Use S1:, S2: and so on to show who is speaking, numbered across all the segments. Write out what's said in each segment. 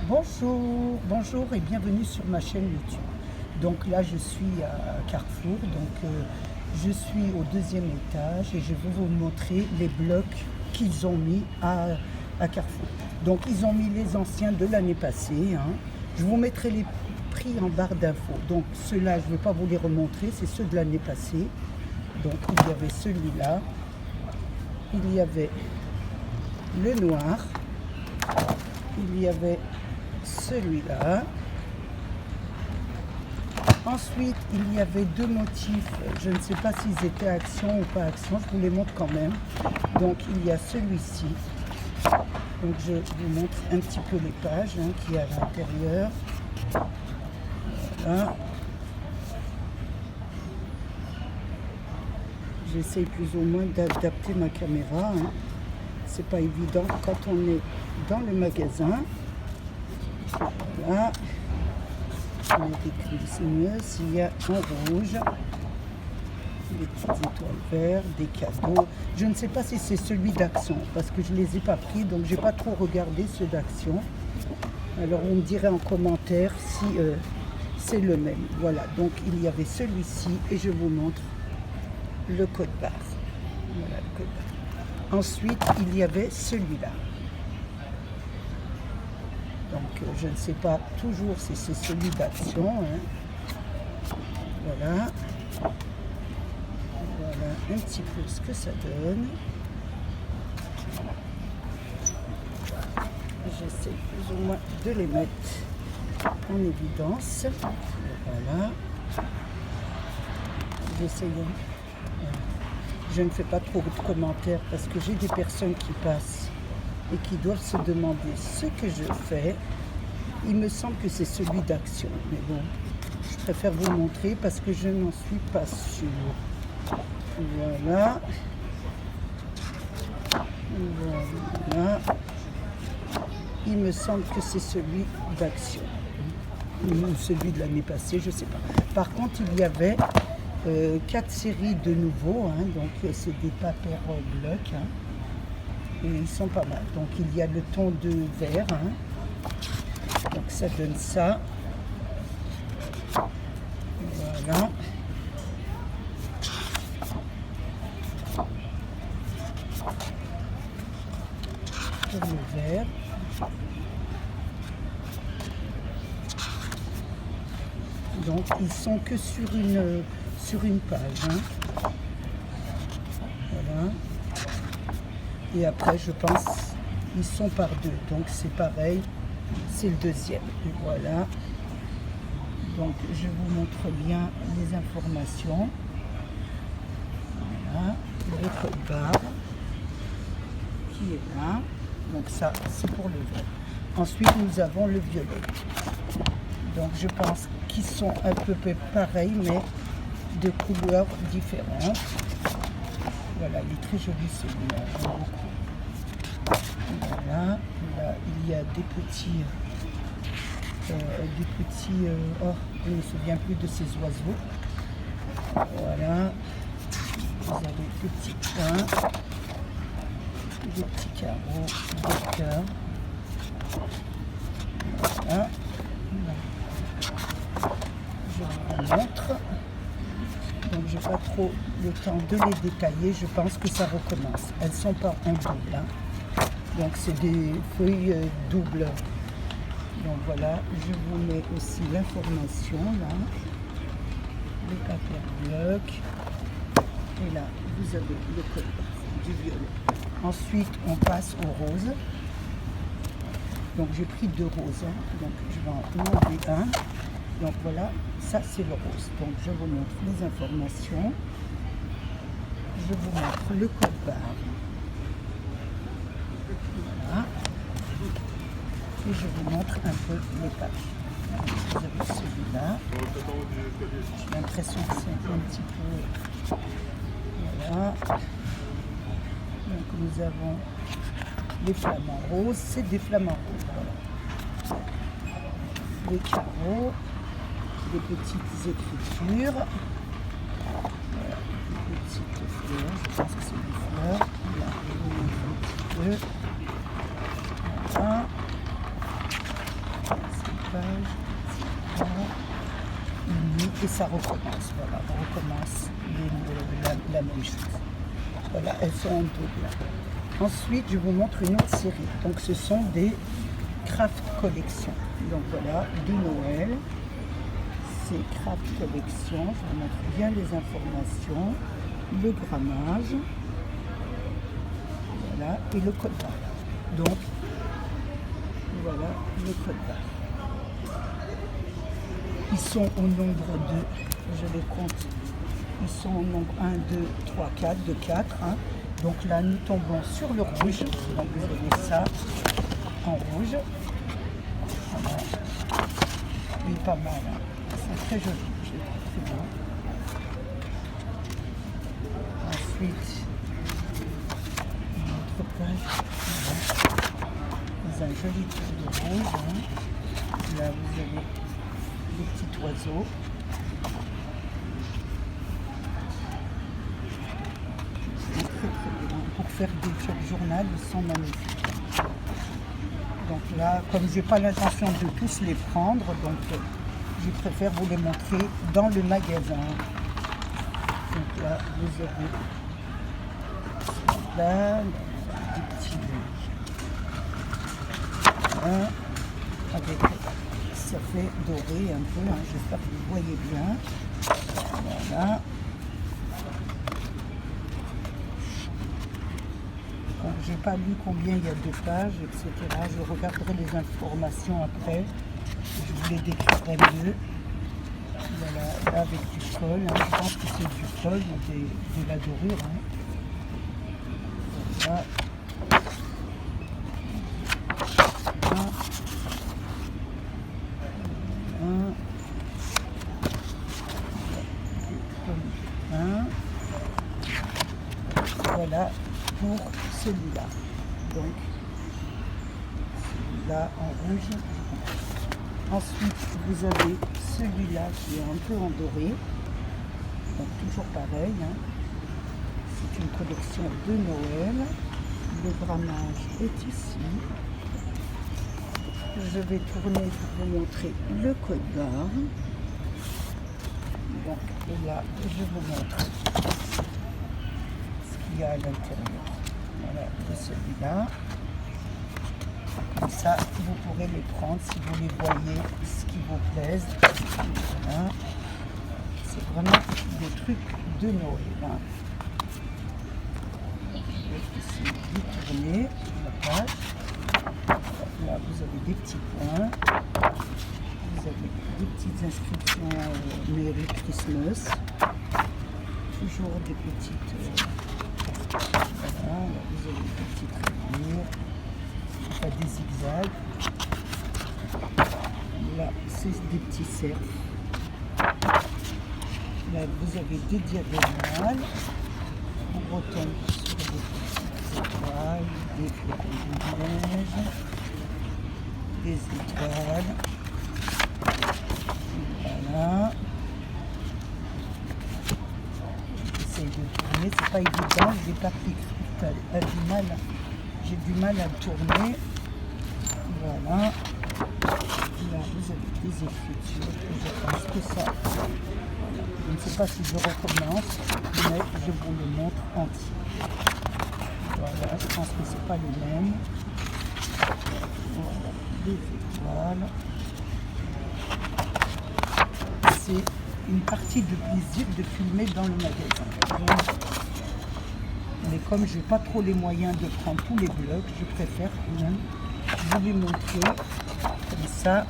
S1: Bonjour, bonjour et bienvenue sur ma chaîne YouTube. Donc là je suis à Carrefour, je suis au deuxième étage et je vais vous montrer les blocs qu'ils ont mis à Carrefour. Donc ils ont mis les anciens de l'année passée, hein. Je vous mettrai les prix en barre d'infos. Donc ceux-là je ne vais pas vous les remontrer, c'est ceux de l'année passée. Donc il y avait celui-là, il y avait le noir, il y avait celui-là. Ensuite, il y avait deux motifs. Je ne sais pas s'ils étaient action ou pas action. Je vous les montre quand même. Donc, il y a celui-ci. Donc, je vous montre un petit peu les pages qu'il y a à l'intérieur. Voilà. J'essaie plus ou moins d'adapter ma caméra. C'est pas évident quand on est dans le magasin. Voilà. Il y a des glisseuses, il y a en rouge, des petites étoiles vertes, des cadeaux. Je ne sais pas si c'est celui d'Action, parce que je ne les ai pas pris, donc je n'ai pas trop regardé ceux d'Action. Alors on me dirait en commentaire si c'est le même. Voilà, donc il y avait celui-ci, et je vous montre le code barre. Voilà le code barre. Ensuite, il y avait celui-là. Donc je ne sais pas toujours si c'est celui d'Action. Voilà. Voilà un petit peu ce que ça donne. J'essaie plus ou moins de les mettre en évidence. Voilà. J'essaye. Je ne fais pas trop de commentaires parce que j'ai des personnes qui passent et qui doivent se demander ce que je fais. Il me semble que c'est celui d'Action, mais bon, je préfère vous montrer parce que je n'en suis pas sûre. Voilà. Voilà. Il me semble que c'est celui d'Action. Ou celui de l'année passée, je ne sais pas. Par contre, il y avait 4 séries de nouveaux, donc c'est des papiers blocs. Et ils sont pas mal. Donc il y a le ton de vert. Donc ça donne ça. Voilà. Pour le vert. Donc ils sont que sur une page. Voilà. Et après, je pense, ils sont par deux. Donc, c'est pareil. C'est le deuxième. Et voilà. Donc, je vous montre bien les informations. Voilà. Le code barre qui est là. Donc, ça, c'est pour le vert. Ensuite, nous avons le violet. Donc, je pense qu'ils sont un peu pareils, mais de couleurs différentes. Voilà, il est très joli celui-là, j'aime beaucoup. Voilà, là, il y a des petits, oh, je ne me souviens plus de ces oiseaux. Voilà, vous avez des petits points, des petits carreaux, des cœurs. Voilà, je vous montre. Donc je n'ai pas trop le temps de les détailler, je pense que ça recommence. Elles ne sont pas en double. Donc c'est des feuilles doubles. Donc voilà, je vous mets aussi l'information là. Les papiers blocs. Et là, vous avez le code du violet. Ensuite, on passe au rose. Donc j'ai pris 2 roses. Donc je vais en enlever un. Donc voilà, ça c'est le rose. Donc je vous montre les informations. Je vous montre le code barre. Voilà. Et je vous montre un peu les pages. Vous avez celui-là. J'ai l'impression que c'est un petit peu... Voilà. Donc nous avons les flamants roses. C'est des flamants roses. Voilà. Les carreaux. Des petites écritures, voilà, des petites fleurs, je pense que c'est des fleurs, là, je vous montre un petit peu, voilà. page, voilà, unis, et ça recommence. Voilà, on recommence la même chose. Voilà, elles sont en double. Ensuite, je vous montre une autre série. Donc, ce sont des Craft Collection. Donc voilà, de Noël. C'est Craft Collection. Je vous montre bien les informations, le grammage, voilà, et le code barre. Donc, voilà le code barre. Ils sont au nombre de, je les compte, ils sont au nombre 1, 2, 3, 4, de 4. Hein. Donc là, nous tombons sur le rouge. Donc vous avez ça en rouge. Voilà. Il est pas mal. Hein. C'est très joli. Je le trouve très beau. Ensuite, une autre page. Voilà. Dans un joli tour de rouge. Hein. Là, vous avez des petits oiseaux. Pour faire des journaux, ils sont magnifiques. Donc là, comme je n'ai pas l'intention de tous les prendre, donc je préfère vous les montrer dans le magasin. Donc là, vous avez là, des petits hein, avec, ça fait doré un peu, hein, j'espère que vous voyez bien. Voilà. J'ai pas lu combien il y a de pages, etc. Je regarderai les informations après. Je vous les décrirai mieux. Voilà, là avec du col. Hein. Je pense que c'est du col ou de la dorure. Hein. Voilà. Voilà pour celui-là. Donc, celui-là en rouge. Ensuite, vous avez celui-là qui est un peu en doré. Donc, toujours pareil. Hein. C'est une collection de Noël. Le grammage est ici. Je vais tourner pour vous montrer le code barre. Donc, et là, je vous montre à l'intérieur, voilà, de celui-là. Comme ça, vous pourrez les prendre si vous les voyez, ce qui vous plaise. Voilà. C'est vraiment des trucs de Noël. Hein. Ici, vous tournez la page. Là, vous avez des petits points. Vous avez des petites inscriptions Merry Christmas. Toujours des petites... voilà, vous avez des petites rayures, pas des zigzags. Là, c'est des petits cercles. Là, vous avez des diagonales. On retombe sur des petites étoiles, des flocons de neige, des étoiles. Voilà. De tourner, c'est pas évident, j'ai pas j'ai du mal à le tourner. Voilà. Là, vous avez des écritures, je pense que ça. Je ne sais pas si je recommence, mais je vous le montre entier. Voilà, je pense que c'est pas le même. Voilà, des étoiles. C'est une partie de plaisir de filmer dans le magasin. Donc, mais comme je n'ai pas trop les moyens de prendre tous les blocs, je préfère même vous les montrer. Comme ça,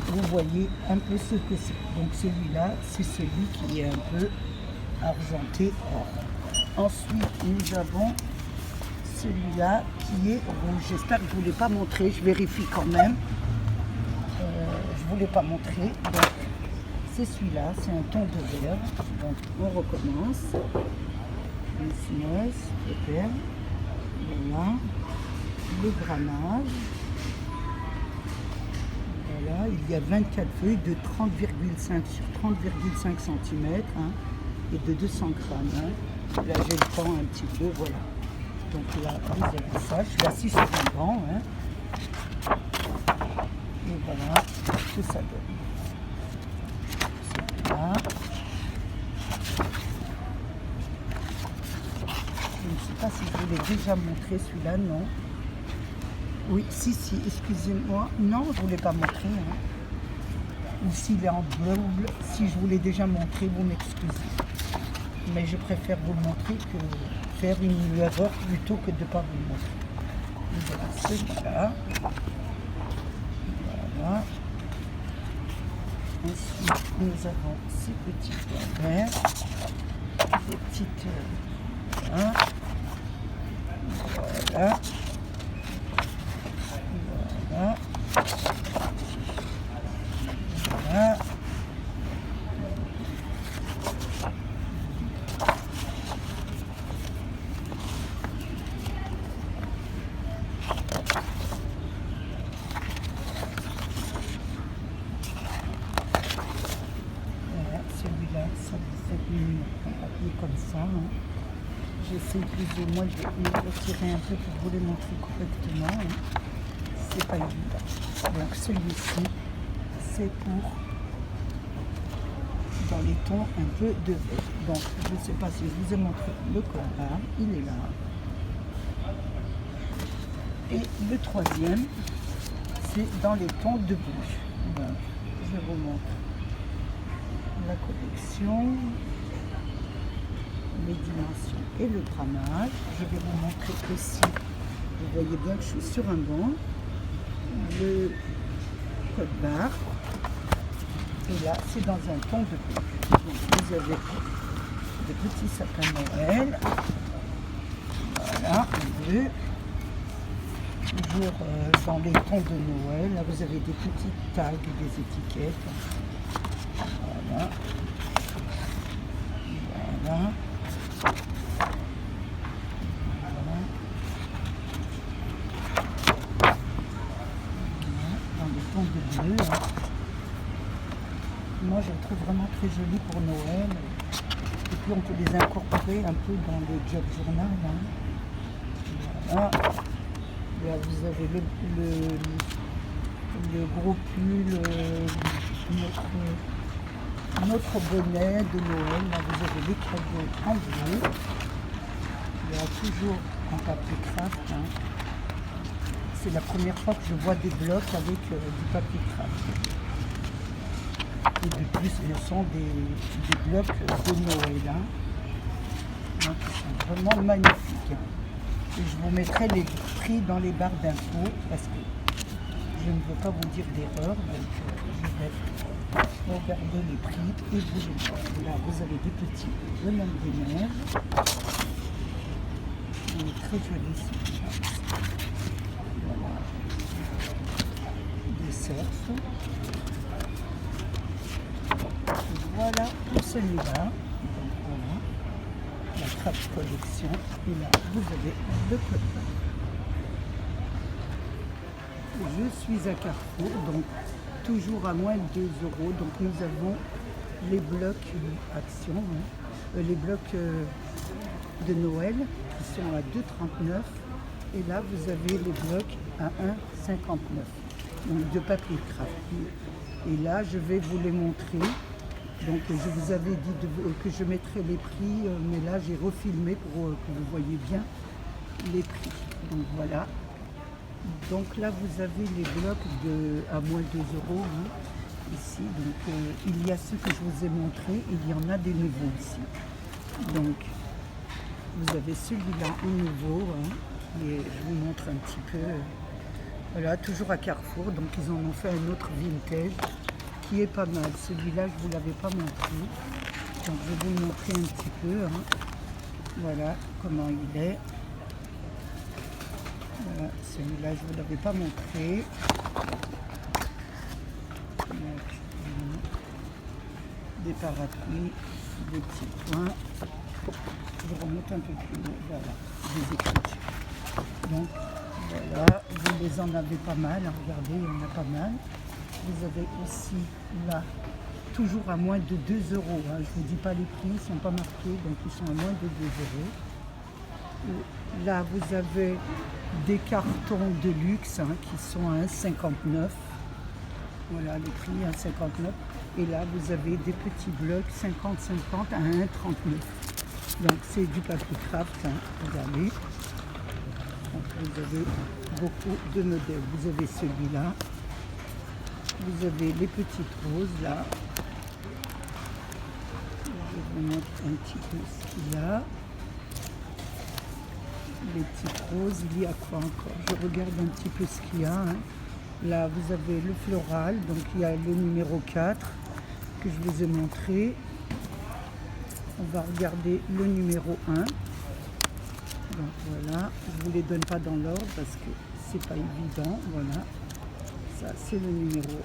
S1: vous voyez un peu ce que c'est. Donc celui-là, c'est celui qui est un peu argenté or. Ensuite, nous avons celui-là qui est rouge. J'espère que je ne vous l'ai pas montré. Je vérifie quand même. Je ne vous l'ai pas montré. Donc, c'est celui-là, c'est un ton de vert. Donc on recommence. Christmas, super. Voilà. Le grammage. Voilà, il y a 24 feuilles de 30,5 sur 30,5 cm hein, et de 200 grammes. Hein. Là j'ai le temps un petit peu, voilà. Donc là, vous avez ça. Je suis assis sur un banc. Hein. Et voilà. que ça donne. Celui-là. Je ne sais pas si je vous l'ai déjà montré celui-là, non. Oui, si, excusez-moi. Non, je ne vous l'ai pas montré. Hein. Ou s'il est en bleu, si je vous l'ai déjà montré, vous m'excusez. Mais je préfère vous le montrer que faire une erreur plutôt que de ne pas vous le montrer. Vous avez celui-là. Voilà. Ensuite, nous avons ces petits pois verts. Des petites... voilà. Voilà. Voilà. Voilà. Celui-là, ça vous fait un papier comme ça. Hein. J'essaie plus ou moins de me retirer un peu pour vous les montrer correctement. Hein. C'est pas évident. Donc celui-ci, c'est pour dans les tons un peu de vert. Donc je ne sais pas si je vous ai montré le code, il est là. Et le troisième, c'est dans les tons de bleu. Donc je vous montre la collection, les dimensions et le grammage. Je vais vous montrer aussi, vous voyez bien que je suis sur un banc, le code barre. Et là, c'est dans un ton de bleu. Donc, vous avez des petits sapins Noël. Voilà, en bleu. Toujours dans les tons de Noël. Là, vous avez des petites tags, des étiquettes. Voilà. Voilà. Voilà. Dans les tons de bleu. Hein. Moi, je le trouve vraiment très joli pour Noël. Et puis, on peut les incorporer un peu dans le job journal. Hein. Voilà. Là, vous avez le gros pull, notre bonnet de Noël. Là, vous avez les cadeaux en bleu. Il y a toujours en papier craft. Hein. C'est la première fois que je vois des blocs avec du papier craft. Et de plus, ce sont des blocs de Noël. Hein. Donc, ils sont vraiment magnifiques. Et je vous mettrai les prix dans les barres d'infos parce que je ne veux pas vous dire d'erreur. Donc, je vais regarder les prix et vous les dire. Là, vous avez des petits bonhommes des neiges. Il est très joli celui-là. Voilà. Des cerfs. Voilà pour celui-là. Donc voilà, la trappe collection. Et là, vous avez le code. Je suis à Carrefour, donc toujours à moins de 2 €. Donc nous avons les blocs Action, hein, les blocs de Noël qui sont à 2,39 €. Et là, vous avez les blocs à 1,59 €. Donc de papier craft. Et là, je vais vous les montrer. Donc je vous avais dit que je mettrais les prix, mais là j'ai refilmé pour que vous voyez bien les prix. Donc voilà. Donc là vous avez les blocs à moins de 2 € hein, ici. Donc il y a ceux que je vous ai montrés, il y en a des nouveaux ici. Donc vous avez celui-là en nouveau, hein, et je vous montre un petit peu. Voilà, toujours à Carrefour, donc ils en ont fait un autre vintage. Qui est pas mal. Celui-là, je ne vous l'avais pas montré. Donc, je vais vous le montrer un petit peu. Hein. Voilà comment il est. Voilà, celui-là, je ne vous l'avais pas montré. Donc, des parapluies, des petits points. Je remonte un peu plus haut. Voilà, des écritures. Donc, voilà, vous les en avez pas mal. Regardez, il y en a pas mal. Vous avez aussi là, toujours à moins de 2 €. Hein. Je ne vous dis pas les prix, ils ne sont pas marqués, donc ils sont à moins de 2 €. Là, vous avez des cartons de luxe hein, qui sont à 1,59 €. Voilà le prix, 1,59. Et là, vous avez des petits blocs 50-50 à 1,39. Donc c'est du papier craft, hein, regardez. Donc, vous avez beaucoup de modèles. Vous avez celui-là. Vous avez les petites roses là. Je vous montre un petit peu ce qu'il y a. Les petites roses, il y a quoi encore? Je regarde un petit peu ce qu'il y a. Hein. Là, vous avez le floral. Donc il y a le numéro 4 que je vous ai montré. On va regarder le numéro 1. Donc voilà, je ne vous les donne pas dans l'ordre parce que c'est pas évident. Voilà, ça c'est le numéro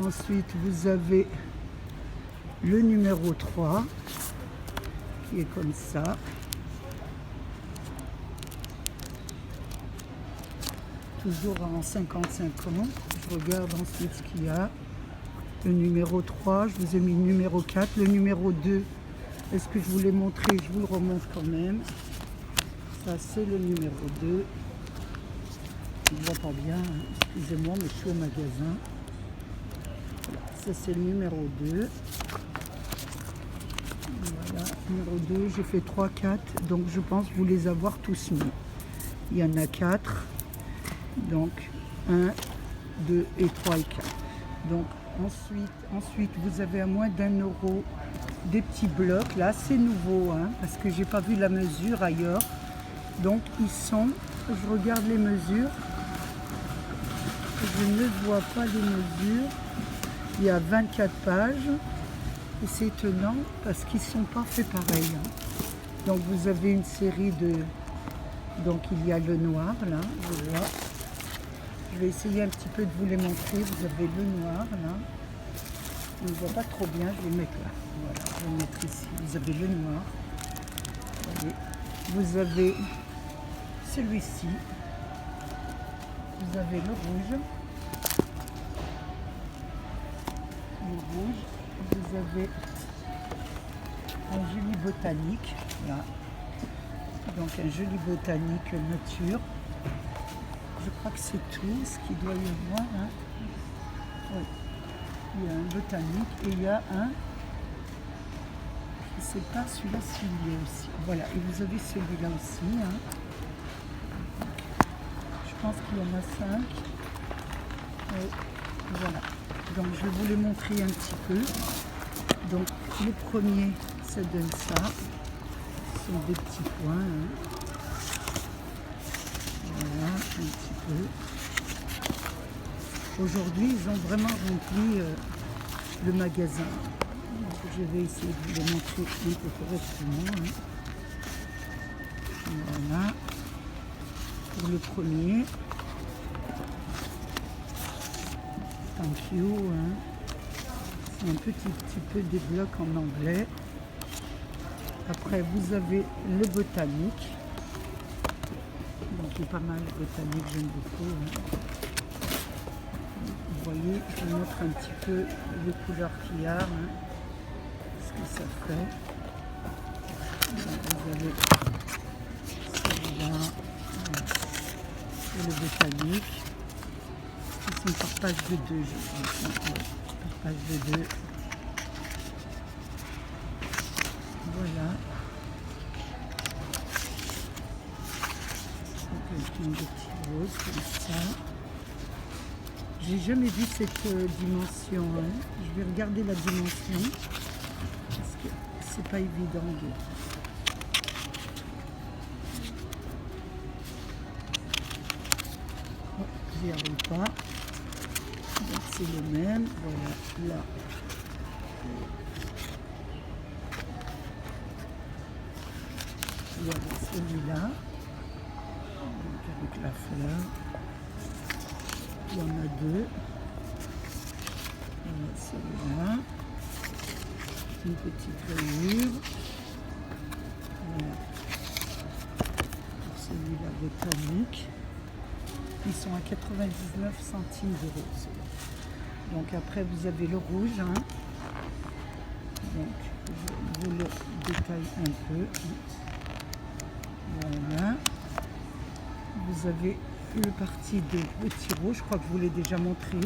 S1: 1. Ensuite, vous avez le numéro 3 qui est comme ça. Toujours en 50-50. Je regarde ensuite ce qu'il y a. Le numéro 3, je vous ai mis le numéro 4. Le numéro 2, est-ce que je vous l'ai montré? Je vous le remontre quand même. Ça, c'est le numéro 2. Je ne vois pas bien, hein. Excusez-moi, mais je suis au magasin. Voilà. Ça, c'est le numéro 2. Voilà, numéro 2, j'ai fait 3, 4. Donc, je pense vous les avoir tous mis. Il y en a 4. Donc, 1, 2 et 3 et 4. Donc, ensuite, vous avez à moins d'1 € des petits blocs. Là, c'est nouveau, hein, parce que j'ai pas vu la mesure ailleurs. Donc, ils sont, je regarde les mesures. Je ne vois pas les mesures. Il y a 24 pages. Et c'est étonnant parce qu'ils ne sont pas faits pareil. Hein. Donc, vous avez une série de... Donc, il y a le noir, là, je vois. Je vais essayer un petit peu de vous les montrer. Vous avez le noir, là. On ne voit pas trop bien, je vais le mettre là. Voilà, je vais le mettre ici. Vous avez le noir. Allez. Vous avez celui-ci. Vous avez le rouge. Le rouge. Vous avez un joli botanique, là. Donc un joli botanique nature. Je crois que c'est tout ce qu'il doit y avoir. Hein. Oui. Il y a un botanique et il y a un... Je ne sais pas, celui-là, s'il est aussi. Voilà, et vous avez celui-là aussi. Hein. Je pense qu'il y en a 5. Et voilà. Donc je vais vous les montrer un petit peu. Donc le premier, ça donne ça. Ce sont des petits points. Hein. Voilà, un petit peu. Aujourd'hui, ils ont vraiment rempli le magasin. Donc, je vais essayer de vous les montrer un peu correctement. Hein. Voilà. Pour le premier. Thank you. Hein. C'est un petit peu des blocs en anglais. Après, vous avez le botanique. Donc, il y a pas mal de botanique, j'aime beaucoup. Hein. Vous voyez, je vous montre un petit peu les couleurs qu'il y a, hein, ce que ça fait. Donc, vous avez celui-là, et le botanique. Ils sont par page de 2, je pense. Par page de 2. Voilà. Donc, des petits roses comme ça. J'ai jamais vu cette dimension. Hein. Je vais regarder la dimension parce que c'est pas évident de... Oh, j'y arrive pas. Donc c'est le même. Voilà, là. Il y a celui-là. Donc avec la fleur. Il y en a 2. Celui-là. Une petite rayure. Voilà. Pour celui-là botanique. Ils sont à 99 centimes d'euros. Donc après vous avez le rouge. Hein. Donc je vous le détaille un peu. Voilà. Vous avez le parti de petits roux, je crois que je vous l'ai déjà montré,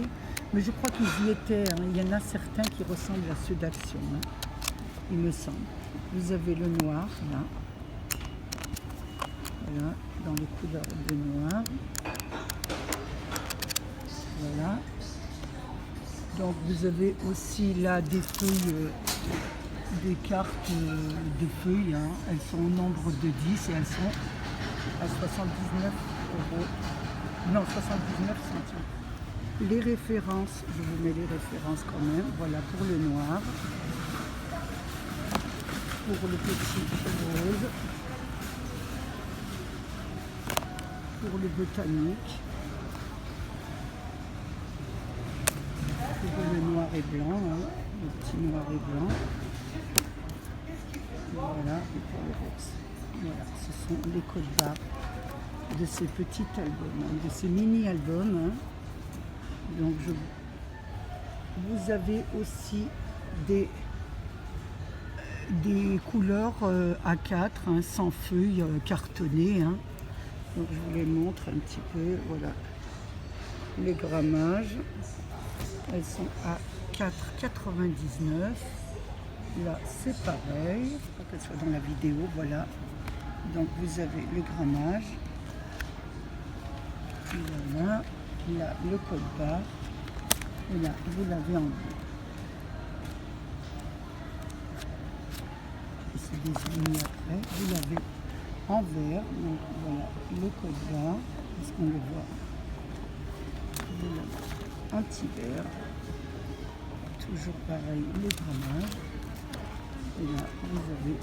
S1: mais je crois qu'ils y étaient, hein. Il y en a certains qui ressemblent à ceux d'Action, hein, il me semble. Vous avez le noir, là. Voilà, dans les couleurs de noir. Voilà. Donc vous avez aussi là des feuilles, des cartes de feuilles, hein. Elles sont au nombre de 10 et elles sont à 79 euros. Non, 79 centimes. Les références, je vous mets les références quand même. Voilà pour le noir. Pour le petit rose. Pour le botanique. Pour le noir et blanc, hein, le petit noir et blanc. Voilà, et pour le rose. Voilà, ce sont les codes barres de ces petits albums, hein, de ces mini-albums. Hein. Donc, vous avez aussi des couleurs A4, hein, sans feuilles cartonnées. Hein. Donc, je vous les montre un petit peu. Voilà, les grammages. Elles sont à 4,99. Là, c'est pareil. Il faut pas qu'elle soit dans la vidéo. Voilà. Donc, vous avez le grammage. Voilà. Là, le code barre. Et là, vous l'avez en bleu. Et c'est désigné après. Vous l'avez en vert. Donc, voilà, le code barre. Est-ce qu'on le voit? Vous l'avez anti-vert, toujours pareil, le grammage. Et là, vous avez,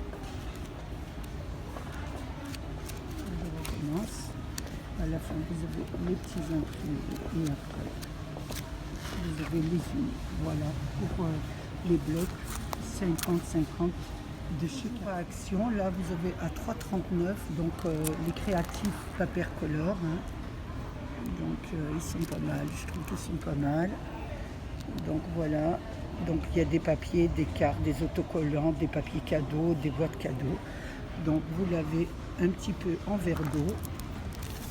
S1: je recommence, à la fin, vous avez les petits imprimés et après, vous avez les unis. Voilà, pour les blocs 50-50 de chez Action. Là, vous avez à 3,39, donc les créatifs papier color. Hein. Donc ils sont pas mal, je trouve qu'ils sont pas mal. Donc voilà, donc il y a des papiers, des cartes, des autocollants, des papiers cadeaux, des boîtes cadeaux. Donc vous l'avez un petit peu en verre d'eau.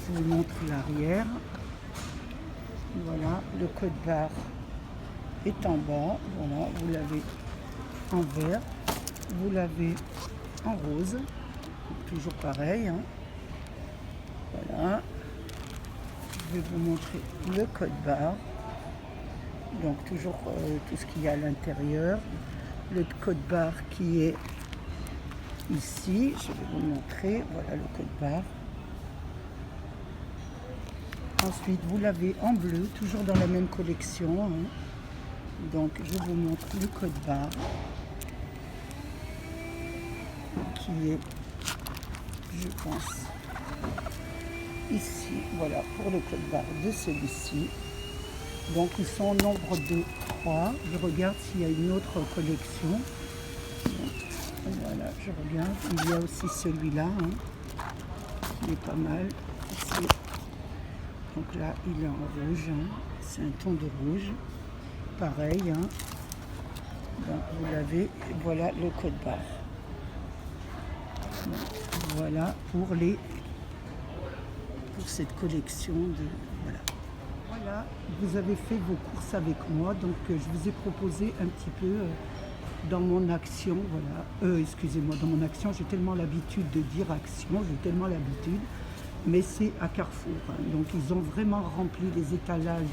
S1: Je vous montre l'arrière. Voilà, le code barre est en bas. Voilà, vous l'avez en vert. Vous l'avez en rose. Toujours pareil. Hein. Voilà. Je vais vous montrer le code barre. Donc toujours tout ce qu'il y a à l'intérieur. Le code barre qui est ici. Je vais vous montrer. Voilà le code barre. Ensuite, vous l'avez en bleu, toujours dans la même collection. Hein. Donc, je vous montre le code barre qui est, je pense, ici. Voilà, pour le code barre de celui-ci. Donc, ils sont au nombre de 3. Je regarde s'il y a une autre collection. Donc, voilà, je regarde. Il y a aussi celui-là, hein, qui est pas mal. Ici. Donc là, il est en rouge, hein. C'est un ton de rouge, pareil. Hein. Donc vous l'avez, voilà le code barre. Donc, voilà pour cette collection de voilà. Vous avez fait vos courses avec moi, donc je vous ai proposé un petit peu dans mon action, voilà. Excusez-moi, dans mon action, j'ai tellement l'habitude de dire action, j'ai tellement l'habitude. Mais c'est à Carrefour. Hein. Donc ils ont vraiment rempli les étalages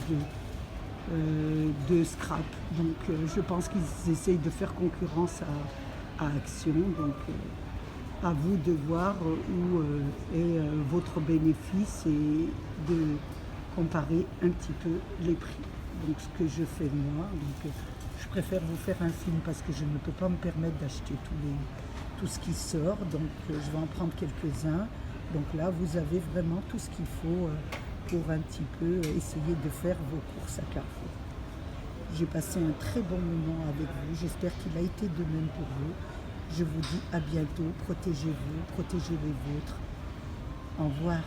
S1: de scrap. Donc je pense qu'ils essayent de faire concurrence à Action. Donc à vous de voir où est votre bénéfice et de comparer un petit peu les prix. Donc ce que je fais moi. Donc, je préfère vous faire un film parce que je ne peux pas me permettre d'acheter tout ce qui sort. Donc je vais en prendre quelques-uns. Donc là, vous avez vraiment tout ce qu'il faut pour un petit peu essayer de faire vos courses à Carrefour. J'ai passé un très bon moment avec vous. J'espère qu'il a été de même pour vous. Je vous dis à bientôt. Protégez-vous, protégez les vôtres. Au revoir.